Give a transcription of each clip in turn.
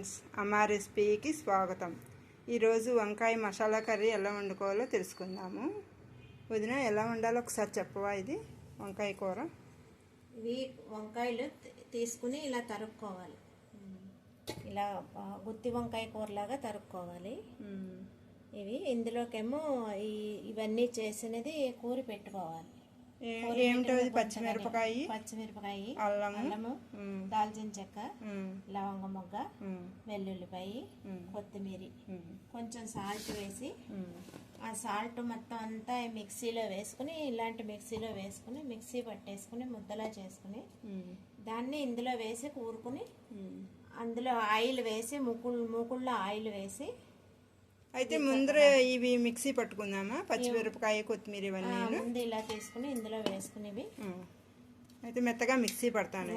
Friends, అమ్మ రెసిపీకి స్వాగతం. ఈరోజు వంకాయ మసాలా కర్రీ ఎలా వండుకోవాలో తెలుసుకుందాము. వదిన, ఎలా వండాలో ఒకసారి చెప్పవా? ఇది వంకాయ కూర. ఇవి వంకాయలు తీసుకుని ఇలా తరుక్కోవాలి. ఇలా గుత్తి వంకాయ కూరలాగా తరుక్కోవాలి. ఇవి ఇందులోకేమో ఇవన్నీ చేసినది కూర పెట్టుకోవాలి. ఏమిటది? పచ్చిమిరపకాయ, అల్లము, దాల్చిన చెక్క, లవంగ మొగ్గ, వెల్లుల్లిపాయ, కొత్తిమీర, కొంచెం సాల్ట్ వేసి ఆ సాల్ట్ మొత్తం అంతా మిక్సీలో వేసుకుని ఇలాంటి మిక్సీలో వేసుకుని మిక్సీ పట్టేసుకుని ముద్దలా చేసుకుని దాన్ని ఇందులో వేసి కూరుకుని అందులో ఆయిల్ వేసి మూకుళ్ళలో ఆయిల్ వేసి. అయితే ముందర ఇవి మిక్సీ పట్టుకుందామా? పచ్చిమిరపకాయ, కొత్తిమీర ఇవన్నీ ముందు ఇలా తీసుకుని ఇందులో వేసుకునేవి. అయితే మెత్తగా మిక్సీ పడతాను.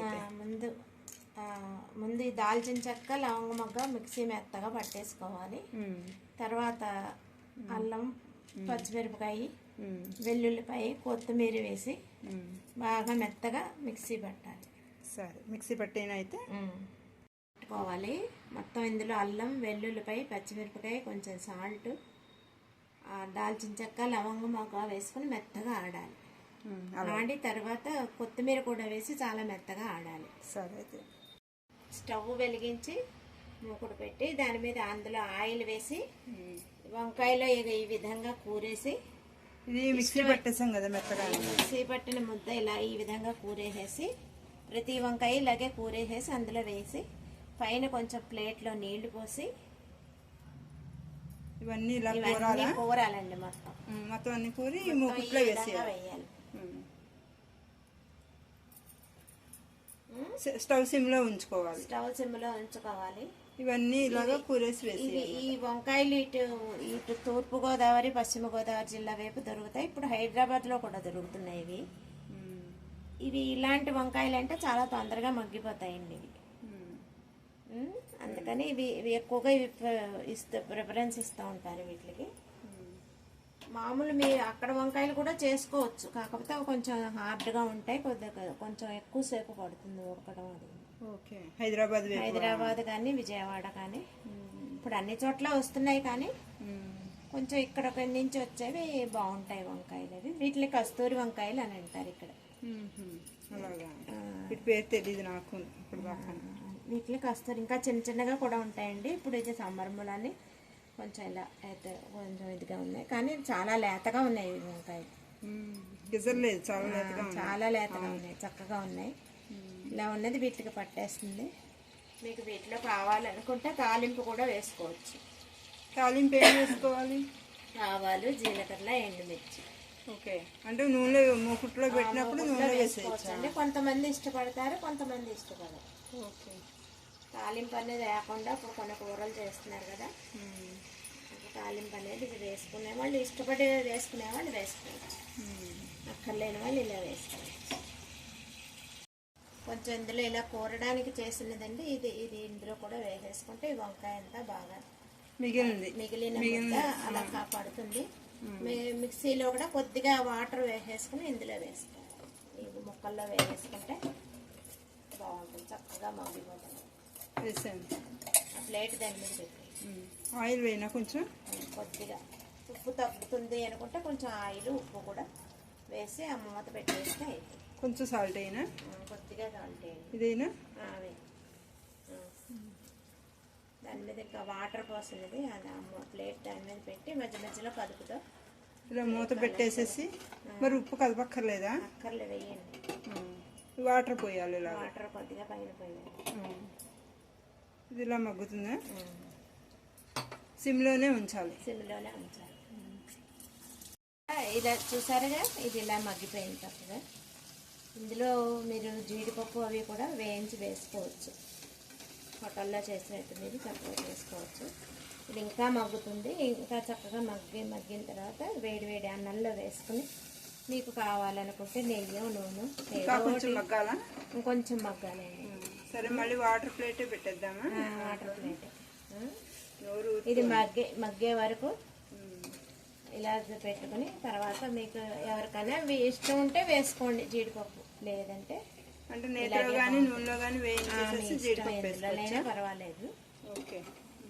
ముందు దాల్చిన చెక్క, లవంగ మొగ్గ మిక్సీ మెత్తగా పట్టేసుకోవాలి. తర్వాత అల్లం, పచ్చిమిరపకాయ, వెల్లుల్లిపాయ, కొత్తిమీర వేసి బాగా మెత్తగా మిక్సీ పట్టాలి. సరే, మిక్సీ పట్టేనా అయితే పెట్టుకోవాలి. మొత్తం ఇందులో అల్లం, వెల్లుల్లిపాయ, పచ్చిమిరపకాయ, కొంచెం సాల్ట్, దాల్చిన చెక్క, లవంగ మొగ్గ వేసుకుని మెత్తగా ఆడాలి. ఆడి తర్వాత కొత్తిమీర కూడా వేసి చాలా మెత్తగా ఆడాలి. సరే, అయితే స్టవ్ వెలిగించి మూకుడు పెట్టి దాని మీద అందులో ఆయిల్ వేసి వంకాయలో ఈ విధంగా కూరేసి, ఇది మిక్సీ పట్టేసాం కదా మెత్తగా, మిక్సీ పట్టిన ముద్ద ఇలా ఈ విధంగా కూరేసేసి ప్రతి వంకాయ ఇలాగే కూరేసేసి అందులో వేసి పైన కొంచెం ప్లేట్లో నీళ్లు పోసి ఇవన్నీ ఇలా కూరాలండి. మొత్తం అన్ని కూరి మూకుట్లో వేయాలి. స్టవ్ సిమ్లో ఉంచుకోవాలి. ఇవన్నీ ఇలాగా కూరేసి వేసి. ఈ వంకాయలు ఇటు తూర్పు గోదావరి, పశ్చిమ గోదావరి జిల్లా వైపు దొరుకుతాయి. ఇప్పుడు హైదరాబాద్ లో కూడా దొరుకుతున్నాయి. ఇవి ఇలాంటి వంకాయలు అంటే చాలా తొందరగా మగ్గిపోతాయండి ఇవి. అందుకని ఇవి ఎక్కువగా ప్రిఫరెన్స్ ఇస్తూ ఉంటారు వీటికి. మామూలు మీ అక్కడ వంకాయలు కూడా చేసుకోవచ్చు, కాకపోతే కొంచెం హార్డ్గా ఉంటాయి, కొంచెం ఎక్కువసేపు పడుతుంది ఉడకడం. అది ఓకే. హైదరాబాద్ కానీ విజయవాడ కానీ ఇప్పుడు అన్ని చోట్ల వస్తున్నాయి, కానీ కొంచెం ఇక్కడ నుంచి వచ్చేవి బాగుంటాయి వంకాయలు. అవి వీటిని కస్తూరి వంకాయలు అని అంటారు ఇక్కడ. పేరు తెలియదు నాకు. వీటిని కస్తూరి, ఇంకా చిన్న చిన్నగా కూడా ఉంటాయండి. ఇప్పుడు ఇది సంబరములని కొంచెం ఇలా అయితే కొంచెం ఇదిగా ఉన్నాయి, కానీ చాలా లేతగా ఉన్నాయి వంకాయలు. చాలా లేతగా ఉన్నాయి, చక్కగా ఉన్నాయి. ఇలా ఉన్నది వీటికి పట్టేస్తుంది. మీకు వీటిలో కావాలనుకుంటే తాలింపు కూడా వేసుకోవచ్చు. తాలింపు ఏం వేసుకోవాలి? ఆవాలు, జీలకర్ర, ఎండుమిర్చి. ఓకే. అంటే నూనె మూకుట్లో పెట్టినప్పుడు నూనె వేసుకోవచ్చు అండి. కొంతమంది ఇష్టపడతారు, కొంతమంది ఇష్టపడరు. ఓకే. తాలింపు అనేది లేకుండా ఇప్పుడు కొన్ని కూరలు చేస్తున్నారు కదా, తాలింపు అనేది ఇది వేసుకునే వాళ్ళు, ఇష్టపడి వేసుకునే వాళ్ళు వేసుకోవచ్చు, అక్కర్లేని వాళ్ళు ఇలా వేసుకోవచ్చు. కొంచెం ఇందులో ఇలా కూరడానికి చేసినదండి. ఇది ఇందులో కూడా వేసేసుకుంటే ఈ వంకాయ అంతా బాగా మిగిలిన ముద్ద అలా కాపాడుతుంది. మిక్సీలో కూడా కొద్దిగా వాటర్ వేసేసుకుని ఇందులో వేసుకోవాలి. ఈ ముక్కల్లో వేసేసుకుంటే బాగుంటుంది, చక్కగా మగ్గిపోతుంది. ప్లేట్ దాని మీద పెట్టి ఆయిల్ వేయినా కొంచెం కొద్దిగా ఉప్పు తగ్గుతుంది అనుకుంటే కొంచెం ఆయిల్, ఉప్పు కూడా వేసి ఆ మూత పెట్టేస్తే అయిపోయింది. కొంచెం సాల్ట్ అయినా, కొద్దిగా సాల్ట్ వేయండి. ఇదైనా దాని మీద ఇంకా వాటర్ పోసినది అది ప్లేట్ దాని మీద పెట్టి మధ్య మధ్యలో కదుపుతో ఇలా మూత పెట్టేసేసి. మరి ఉప్పు కదపక్కర్లేదా? అక్కర్లే, వేయండి. వాటర్ పోయాలి, ఇలా వాటర్ కొద్దిగా పైన పోయాలి. ఇది ఇలా మగ్గుతుందా? సిమ్లోనే ఉంచాలి. ఇలా చూసారుగా, ఇది ఇలా మగ్గిపోయింది చక్కగా. ఇందులో మీరు జీడిపప్పు అవి కూడా వేయించి వేసుకోవచ్చు. హోటల్లో చేసినట్టు మీరు చక్కగా చేసుకోవచ్చు. ఇది ఇంకా మగ్గుతుంది. ఇంకా చక్కగా మగ్గిన తర్వాత వేడి వేడి అన్నంలో వేసుకుని మీకు కావాలనుకుంటే నెయ్యి, నూనె ఇంకొంచెం మగ్గాలి. సరే, మళ్ళీ వాటర్ ప్లేటే పెట్టేద్దామా? Water plate. ఇది మగ్గే వరకు ఇలా పెట్టుకుని తర్వాత మీకు ఎవరికైనా ఇష్టం ఉంటే వేసుకోండి జీడిపప్పు, లేదంటే అంటే నేతిలో కానీ నూనెలో కానీ వేయించేసి జీడిపప్పు వేసుకోవచ్చు, పర్వాలేదు. ఓకే.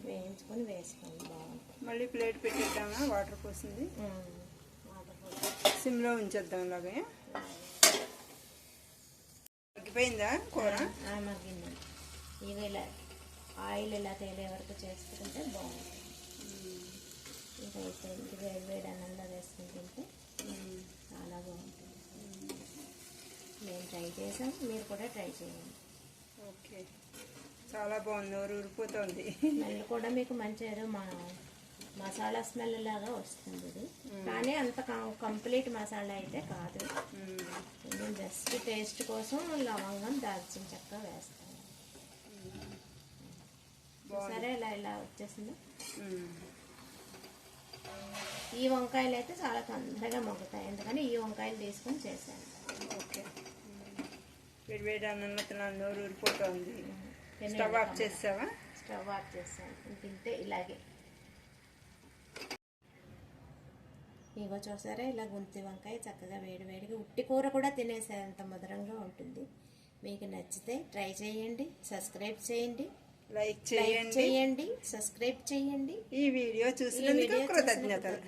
వేయించుకొని వేసుకోండి బాగుంటుంది. మళ్ళీ ప్లేట్ పెట్టేద్దామా? వాటర్ పోసింది వాటర్ పోసి సిమ్లో ఉంచేద్దాం. ఇలాగే తగ్గిపోయిందా కూర? మగ్గిందండి. ఇవి ఇలా ఆయిల్ ఇలా తేలే వరకు చేసుకుంటే బాగుంటుంది. ఇది అయిపోయింది. ఇది వేడి అన్నంలో వేసుకుని తింటే చాలా బాగుంటుంది. మేము ట్రై చేసాం, మీరు కూడా ట్రై చేయండి. ఓకే, చాలా బాగుంది. ఊరిపోతుంది. స్మెల్ కూడా మీకు మంచి ఏదో మసాలా స్మెల్ లాగా వస్తుంది ఇది. కానీ అంత కంప్లీట్ మసాలా అయితే కాదు. నేను జస్ట్ టేస్ట్ కోసం లవంగం దాల్చిన చెక్క వేస్తాను. సరే, ఇలా ఇలా వచ్చేసింది. ఈ వంకాయలు అయితే చాలా తొందరగా మొగ్గుతాయి, ఎందుకని ఈ వంకాయలు తీసుకొని చేశాను. ఓకే, వేడి వేడి అన్నంలో తినాలి. నోరు ఊరిపోతుంది. స్టవ్ ఆఫ్ చేసావా? స్టవ్ ఆఫ్ చేస్తాను. తింటే ఇలాగే ఇగో చూసారా, ఇలా గుంతి వంకాయ చక్కగా వేడి వేడిగా ఉట్టి కూర కూడా తినేసేంత మధురంగా ఉంటుంది. మీకు నచ్చితే ట్రై చేయండి, సబ్స్క్రైబ్ చేయండి, లైక్ చేయండి, సబ్స్క్రైబ్ చేయండి. ఈ వీడియో చూసినందుకు కృతజ్ఞతలు.